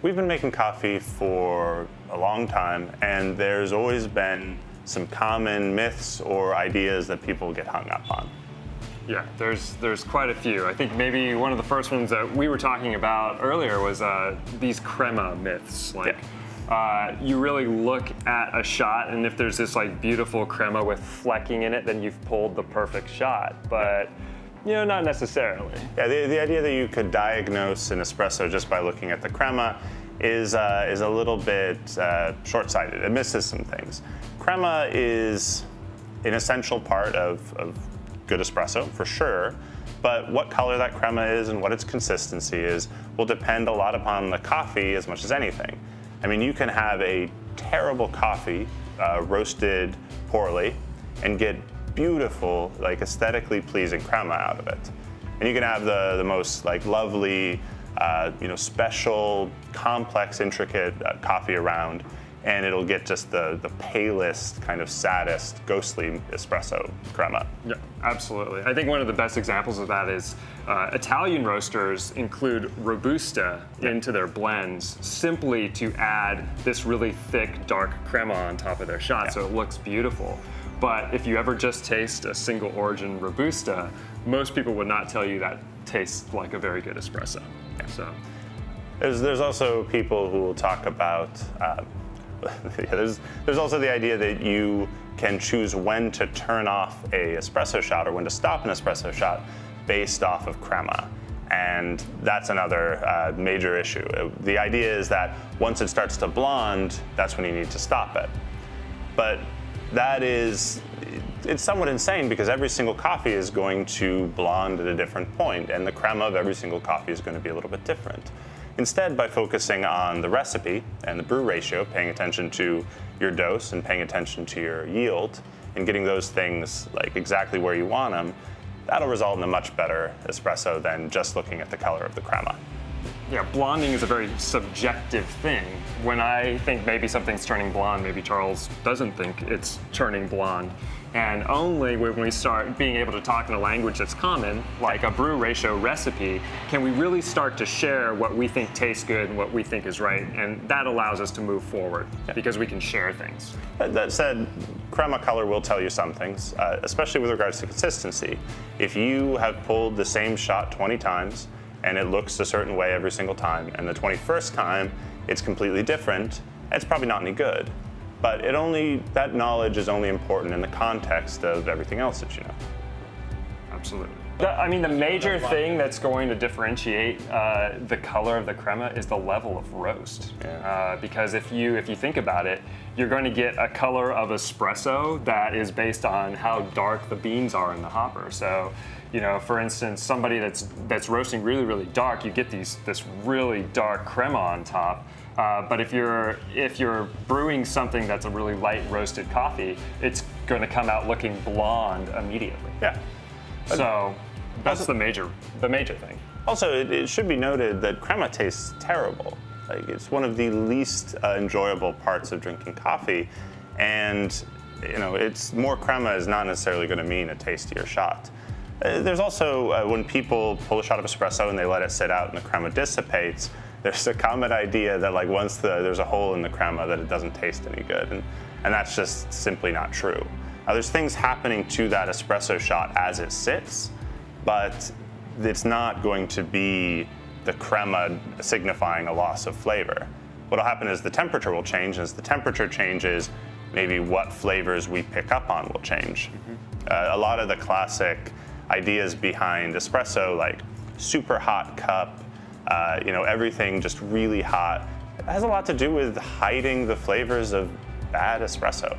We've been making coffee for a long time, and there's always been some common myths or ideas that people get hung up on. Yeah, there's quite a few. I think maybe one of the first ones that we were talking about earlier was these crema myths. Like, you really look at a shot, and if there's this like beautiful crema with flecking in it, then you've pulled the perfect shot. But not necessarily. Yeah, the idea that you could diagnose an espresso just by looking at the crema is a little bit short-sighted. It misses some things. Crema is an essential part of good espresso, for sure, but what color that crema is and what its consistency is will depend a lot upon the coffee as much as anything. I mean, you can have a terrible coffee roasted poorly and get beautiful, like aesthetically pleasing crema out of it. And you can have the most like lovely, special, complex, intricate coffee around, and it'll get just the palest, kind of saddest, ghostly espresso crema. Yeah, absolutely. I think one of the best examples of that is Italian roasters include Robusta into their blends simply to add this really thick, dark crema on top of their shot, so it looks beautiful. But if you ever just taste a single origin Robusta, most people would not tell you that tastes like a very good espresso. So there's also people who will talk about there's also the idea that you can choose when to turn off a espresso shot or when to stop an espresso shot based off of crema. And that's another major issue. The idea is that once it starts to blonde, that's when you need to stop it. But it's somewhat insane because every single coffee is going to blonde at a different point, and the crema of every single coffee is going to be a little bit different. Instead, by focusing on the recipe and the brew ratio, paying attention to your dose and paying attention to your yield, and getting those things like exactly where you want them, that'll result in a much better espresso than just looking at the color of the crema. Yeah, blonding is a very subjective thing. When I think maybe something's turning blonde, maybe Charles doesn't think it's turning blonde. And only when we start being able to talk in a language that's common, like a brew ratio recipe, can we really start to share what we think tastes good and what we think is right. And that allows us to move forward because we can share things. That said, crema color will tell you some things, especially with regards to consistency. If you have pulled the same shot 20 times, and it looks a certain way every single time, and the 21st time it's completely different, it's probably not any good. But that knowledge is only important in the context of everything else that you know. Absolutely. I mean, the major thing that's going to differentiate the color of the crema is the level of roast. Because if you think about it, you're going to get a color of espresso that is based on how dark the beans are in the hopper. So, for instance, somebody that's roasting really, really dark, you get this really dark crema on top. But if you're brewing something that's a really light roasted coffee, it's going to come out looking blonde immediately. Yeah. So that's the major thing. Also, it should be noted that crema tastes terrible. Like, it's one of the least enjoyable parts of drinking coffee, and it's more crema is not necessarily going to mean a tastier shot. There's also when people pull a shot of espresso and they let it sit out and the crema dissipates, there's a common idea that like once there's a hole in the crema that it doesn't taste any good, and that's just simply not true. There's things happening to that espresso shot as it sits, but it's not going to be the crema signifying a loss of flavor. What'll happen is the temperature will change, and as the temperature changes, maybe what flavors we pick up on will change. A lot of the classic ideas behind espresso, like super hot cup, everything just really hot, it has a lot to do with hiding the flavors of bad espresso.